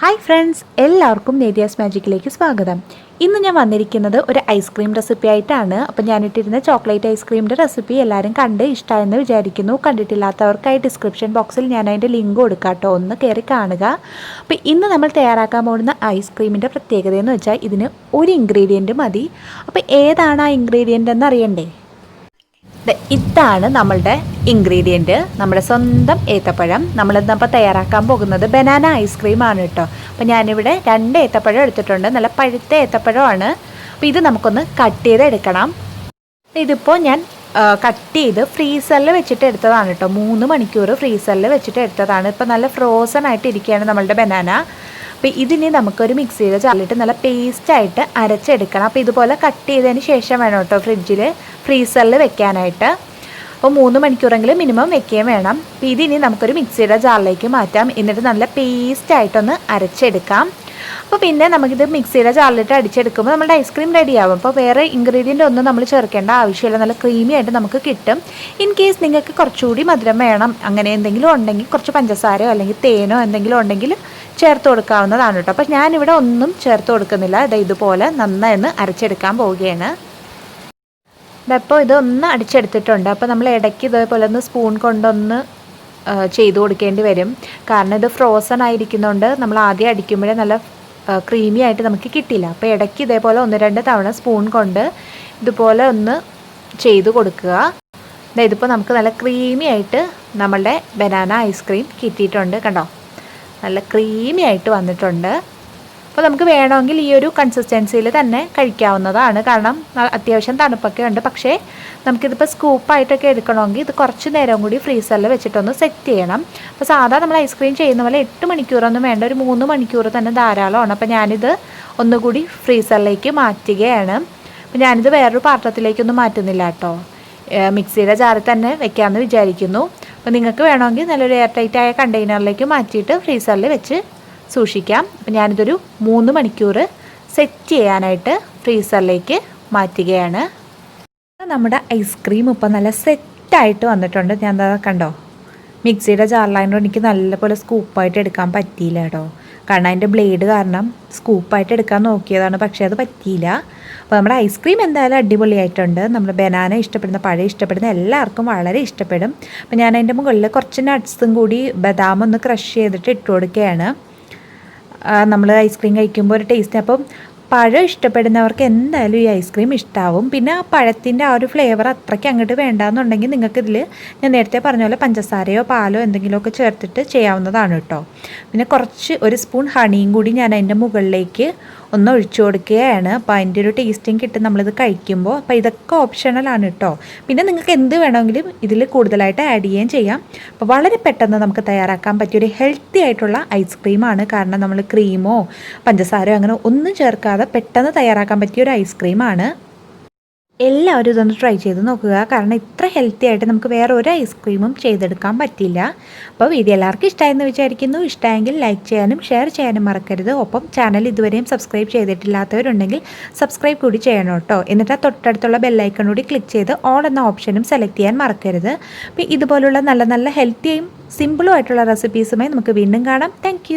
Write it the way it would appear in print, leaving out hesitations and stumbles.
Hi friends, എല്ലാവർക്കും നെതിയാസ്മാജിക്കിലേക്ക് സ്വാഗതം. ഇന്ന് ഞാൻ വന്നിരിക്കുന്നത് ഒരു ഐസ്ക്രീം റെസിപ്പി ആയിട്ടാണ്. അപ്പോൾ ഞാനിട്ടിരുന്ന ചോക്ലേറ്റ് ഐസ്ക്രീമിൻ്റെ റെസിപ്പി എല്ലാവരും കണ്ട് ഇഷ്ടമായെന്ന് വിചാരിക്കുന്നു. കണ്ടിട്ടില്ലാത്തവർക്കായി ഡിസ്ക്രിപ്ഷൻ ബോക്സിൽ ഞാൻ അതിൻ്റെ ലിങ്ക് കൊടുക്കാം കേട്ടോ, ഒന്ന് കയറി കാണുക. അപ്പോൾ ഇന്ന് നമ്മൾ തയ്യാറാക്കാൻ പോകുന്ന ഐസ്ക്രീമിൻ്റെ പ്രത്യേകത എന്ന് വെച്ചാൽ ഇതിന് ഒരു ഇൻഗ്രീഡിയൻറ്റ് മതി. അപ്പോൾ ഏതാണ് ആ ഇൻഗ്രീഡിയൻ്റ് എന്ന് അറിയണ്ടേ? ഇതാണ് നമ്മളുടെ ഇൻഗ്രീഡിയൻറ്റ്, നമ്മുടെ സ്വന്തം ഏത്തപ്പഴം. നമ്മളിന്നപ്പോൾ തയ്യാറാക്കാൻ പോകുന്നത് ബനാന ഐസ്ക്രീമാണ് കേട്ടോ. അപ്പോൾ ഞാനിവിടെ 2 ഏത്തപ്പഴം എടുത്തിട്ടുണ്ട്, നല്ല പഴുത്ത ഏത്തപ്പഴമാണ്. അപ്പോൾ ഇത് നമുക്കൊന്ന് കട്ട് ചെയ്തെടുക്കണം. ഇതിപ്പോൾ ഞാൻ കട്ട് ചെയ്ത് ഫ്രീസറിൽ വെച്ചിട്ട് എടുത്തതാണ് കേട്ടോ. 3 മണിക്കൂർ ഫ്രീസറിൽ വെച്ചിട്ട് എടുത്തതാണ്. ഇപ്പോൾ നല്ല ഫ്രോസൺ ആയിട്ട് ഇരിക്കുകയാണ് നമ്മളുടെ ബനാന. അപ്പോൾ ഇതിന് നമുക്കൊരു മിക്സിയിൽ ചാലിട്ട് നല്ല പേസ്റ്റായിട്ട് അരച്ചെടുക്കണം. അപ്പോൾ ഇതുപോലെ കട്ട് ചെയ്തതിന് ശേഷം വേണം കേട്ടോ ഫ്രീസറിൽ വെക്കാനായിട്ട്. അപ്പോൾ 3 മണിക്കൂറെങ്കിലും മിനിമം വെക്കുകയും വേണം. അപ്പോൾ ഇതിനി നമുക്കൊരു മിക്സിയുടെ ജാറിലേക്ക് മാറ്റാം. എന്നിട്ട് നല്ല പേസ്റ്റായിട്ടൊന്ന് അരച്ചെടുക്കാം. അപ്പോൾ പിന്നെ നമുക്കിത് മിക്സിയുടെ ജാറിലിട്ട് അടിച്ചെടുക്കുമ്പോൾ നമ്മുടെ ഐസ്ക്രീം റെഡിയാവും. അപ്പോൾ വേറെ ഇൻഗ്രീഡിയൻ്റ് ഒന്നും നമ്മൾ ചേർക്കേണ്ട ആവശ്യമില്ല, നല്ല ക്രീമി ആയിട്ട് നമുക്ക് കിട്ടും. ഇൻ കേസ് നിങ്ങൾക്ക് കുറച്ചുകൂടി മധുരം വേണം, അങ്ങനെ എന്തെങ്കിലും ഉണ്ടെങ്കിൽ കുറച്ച് പഞ്ചസാരയോ അല്ലെങ്കിൽ തേനോ എന്തെങ്കിലും ഉണ്ടെങ്കിൽ ചേർത്ത് കൊടുക്കാവുന്നതാണ് കേട്ടോ. അപ്പോൾ ഞാനിവിടെ ഒന്നും ചേർത്ത് കൊടുക്കുന്നില്ല. ഇതുപോലെ നന്നായി അരച്ചെടുക്കാൻ പോവുകയാണ്. അപ്പോൾ ഇതൊന്ന് അടിച്ചെടുത്തിട്ടുണ്ട്. അപ്പോൾ നമ്മൾ ഇടയ്ക്ക് ഇതേപോലെ ഒന്ന് സ്പൂൺ കൊണ്ടൊന്ന് ചെയ്ത് കൊടുക്കേണ്ടി വരും. കാരണം ഇത് ഫ്രോസൺ ആയിരിക്കുന്നതുകൊണ്ട് നമ്മൾ ആദ്യം അടിക്കുമ്പോഴേ നല്ല ക്രീമി ആയിട്ട് നമുക്ക് കിട്ടില്ല. അപ്പോൾ ഇടയ്ക്ക് ഇതേപോലെ 1-2 തവണ സ്പൂൺ കൊണ്ട് ഇതുപോലെ ഒന്ന് ചെയ്ത് കൊടുക്കുക. ഇതിപ്പോൾ നമുക്ക് നല്ല ക്രീമി ആയിട്ട് നമ്മളുടെ ബനാന ഐസ്ക്രീം കിട്ടിയിട്ടുണ്ട്. കണ്ടോ, നല്ല ക്രീമി ആയിട്ട് വന്നിട്ടുണ്ട്. അപ്പോൾ നമുക്ക് വേണമെങ്കിൽ ഈ ഒരു കൺസിസ്റ്റൻസിയിൽ തന്നെ കഴിക്കാവുന്നതാണ്. കാരണം അത്യാവശ്യം തണുപ്പൊക്കെ ഉണ്ട്. പക്ഷേ നമുക്കിതിപ്പോൾ സ്കൂപ്പായിട്ടൊക്കെ എടുക്കണമെങ്കിൽ ഇത് കുറച്ച് നേരം കൂടി ഫ്രീസറിൽ വെച്ചിട്ടൊന്ന് സെറ്റ് ചെയ്യണം. അപ്പോൾ സാധാരണ നമ്മൾ ഐസ്ക്രീം ചെയ്യുന്ന പോലെ 8 മണിക്കൂറൊന്നും വേണ്ട, ഒരു 3 മണിക്കൂർ തന്നെ ധാരാളമാണ്. അപ്പോൾ ഞാനിത് ഒന്നുകൂടി ഫ്രീസറിലേക്ക് മാറ്റുകയാണ്. അപ്പോൾ ഞാനിത് വേറൊരു പാത്രത്തിലേക്കൊന്നും മാറ്റുന്നില്ല കേട്ടോ, മിക്സിയുടെ ജാറിൽ തന്നെ വെക്കാമെന്ന് വിചാരിക്കുന്നു. അപ്പോൾ നിങ്ങൾക്ക് വേണമെങ്കിൽ നല്ലൊരു എയർ ടൈറ്റായ കണ്ടെയ്നറിലേക്ക് മാറ്റിയിട്ട് ഫ്രീസറിൽ വെച്ച് സൂക്ഷിക്കാം. അപ്പോൾ ഞാനിതൊരു 3 മണിക്കൂർ സെറ്റ് ചെയ്യാനായിട്ട് ഫ്രീസറിലേക്ക് മാറ്റുകയാണ്. നമ്മുടെ ഐസ്ക്രീം ഇപ്പോൾ നല്ല സെറ്റായിട്ട് വന്നിട്ടുണ്ട്. ഞാൻ എന്താ കണ്ടോ, മിക്സിയുടെ ജാറിലായതുകൊണ്ട് എനിക്ക് നല്ലപോലെ സ്കൂപ്പായിട്ട് എടുക്കാൻ പറ്റിയില്ല കേട്ടോ. കാരണം അതിൻ്റെ ബ്ലേഡ് കാരണം സ്കൂപ്പായിട്ട് എടുക്കാൻ നോക്കിയതാണ്, പക്ഷേ അത് പറ്റിയില്ല. അപ്പോൾ നമ്മുടെ ഐസ്ക്രീം എന്തായാലും അടിപൊളിയായിട്ടുണ്ട്. നമ്മൾ ബനാന ഇഷ്ടപ്പെടുന്ന, പഴം ഇഷ്ടപ്പെടുന്ന എല്ലാവർക്കും വളരെ ഇഷ്ടപ്പെടും. അപ്പോൾ ഞാൻ അതിൻ്റെ മുകളിൽ കുറച്ച് നട്ട്സും കൂടി ബദാം ഒന്ന് ക്രഷ് ചെയ്തിട്ട് ഇട്ട് കൊടുക്കുകയാണ്. നമ്മൾ ഐസ്ക്രീം കഴിക്കുമ്പോൾ ഒരു ടേസ്റ്റ്. അപ്പം പഴം ഇഷ്ടപ്പെടുന്നവർക്ക് എന്തായാലും ഈ ഐസ്ക്രീം ഇഷ്ടമാവും. പിന്നെ ആ പഴത്തിൻ്റെ ആ ഒരു ഫ്ലേവർ അത്രയ്ക്ക് അങ്ങോട്ട് വേണ്ടാന്നുണ്ടെങ്കിൽ നിങ്ങൾക്കിതിൽ ഞാൻ നേരത്തെ പറഞ്ഞ പോലെ പഞ്ചസാരയോ പാലോ എന്തെങ്കിലുമൊക്കെ ചേർത്തിട്ട് ചെയ്യാവുന്നതാണ് കേട്ടോ. പിന്നെ കുറച്ച് ഒരു സ്പൂൺ ഹണിയും കൂടി ഞാൻ അതിൻ്റെ മുകളിലേക്ക് ഒന്ന് ഒഴിച്ചു കൊടുക്കുകയാണ്. അപ്പോൾ അതിൻ്റെ ഒരു ടേസ്റ്റിങ് കിട്ടും നമ്മളിത് കഴിക്കുമ്പോൾ. അപ്പോൾ ഇതൊക്കെ ഓപ്ഷണലാണ് കേട്ടോ. പിന്നെ നിങ്ങൾക്ക് എന്ത് വേണമെങ്കിലും ഇതിൽ കൂടുതലായിട്ട് ആഡ് ചെയ്യുകയും ചെയ്യാം. അപ്പോൾ വളരെ പെട്ടെന്ന് നമുക്ക് തയ്യാറാക്കാൻ പറ്റിയൊരു ഹെൽത്തി ആയിട്ടുള്ള ഐസ്ക്രീമാണ്. കാരണം നമ്മൾ ക്രീമോ പഞ്ചസാരയോ അങ്ങനെ ഒന്നും ചേർക്കാതെ പെട്ടെന്ന് തയ്യാറാക്കാൻ പറ്റിയൊരു ഐസ്ക്രീമാണ്. എല്ലാവരും ഇതൊന്ന് ട്രൈ ചെയ്ത് നോക്കുക. കാരണം ഇത്ര ഹെൽത്തി ആയിട്ട് നമുക്ക് വേറെ ഒരു ഐസ്ക്രീമും ചെയ്തെടുക്കാൻ പറ്റില്ല. അപ്പോൾ വീഡിയോ എല്ലാവർക്കും ഇഷ്ടമായെന്ന് വിചാരിക്കുന്നു. ഇഷ്ടമായെങ്കിൽ ലൈക്ക് ചെയ്യാനും ഷെയർ ചെയ്യാനും മറക്കരുത്. ഒപ്പം ചാനൽ ഇതുവരെയും സബ്സ്ക്രൈബ് ചെയ്തിട്ടില്ലാത്തവരുണ്ടെങ്കിൽ സബ്സ്ക്രൈബ് കൂടി ചെയ്യണം കേട്ടോ. എന്നിട്ട് തൊട്ടടുത്തുള്ള ബെല്ലൈക്കൺ കൂടി ക്ലിക്ക് ചെയ്ത് ഓൾ എന്ന ഓപ്ഷനും സെലക്ട് ചെയ്യാൻ മറക്കരുത്. അപ്പോൾ ഇതുപോലുള്ള നല്ല നല്ല ഹെൽത്തിയും സിമ്പിളും ആയിട്ടുള്ള റെസിപ്പീസുമായി നമുക്ക് വീണ്ടും കാണാം. താങ്ക്